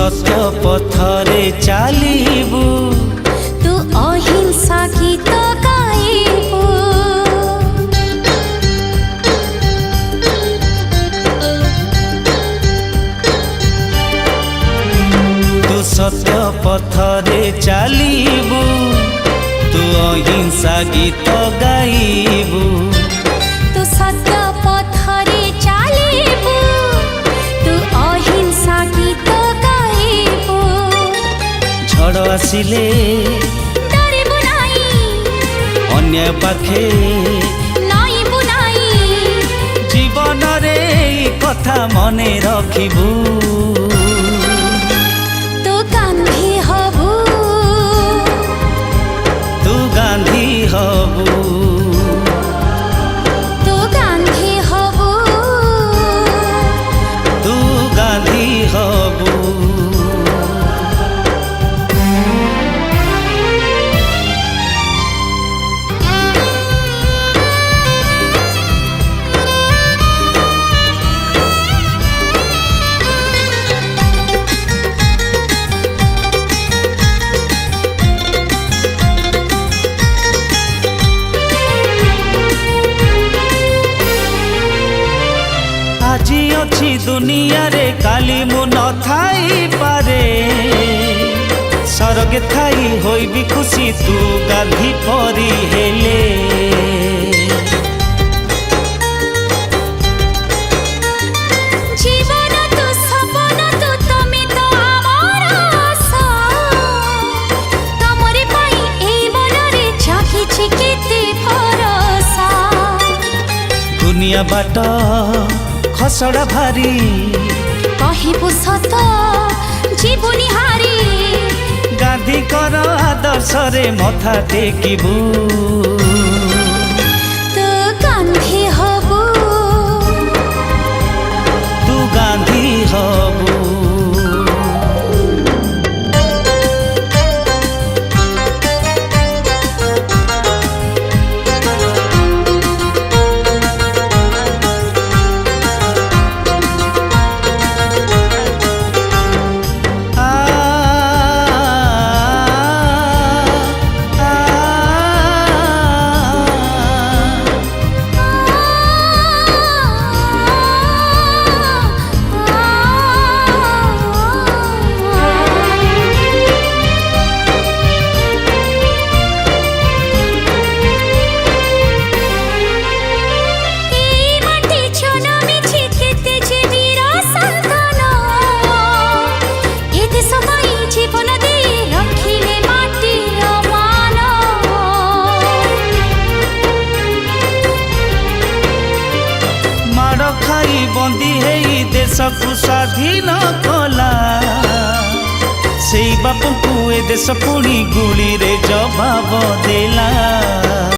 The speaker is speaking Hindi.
सत्य पथरे चालिबू तू अहिंसा गीत गाइबू तू सत्य पथरे चालिबू तू अहिंसा गीत गाइबू तू सत्य पथरे चालिबू तू अहिंसा गीत गाइबू झड़ आसिले डरिबू नाही अन्याय पाखे नइबू नाही जीवन रे कथा मने रखिबू तू गांधी हबू तू गांधी हबू तू गांधी हबू तू गांधी हबू আজি অছি দুনিয়ারে কালি মু নথাই পারে স্বর্গে থাই হইবি খুশি তু গান্ধী পরি হেলে জীবন তু সপন তু তুমি তো আমার আশা তমরে পাই এই মনরে জাগিছি কেতে ভরসা দুনিয়া বাট খসড়া ভারি কহিবু সত জীবনী হারি গান্ধীଙ୍କର আদর্শরে মথা টেকিবু তু গান্ধী হবু তু গান্ধী হবু खाई बंदी हेई देश को स्वाधीन कला से बापू को ए देश पुणी गुली रे जवाब देला।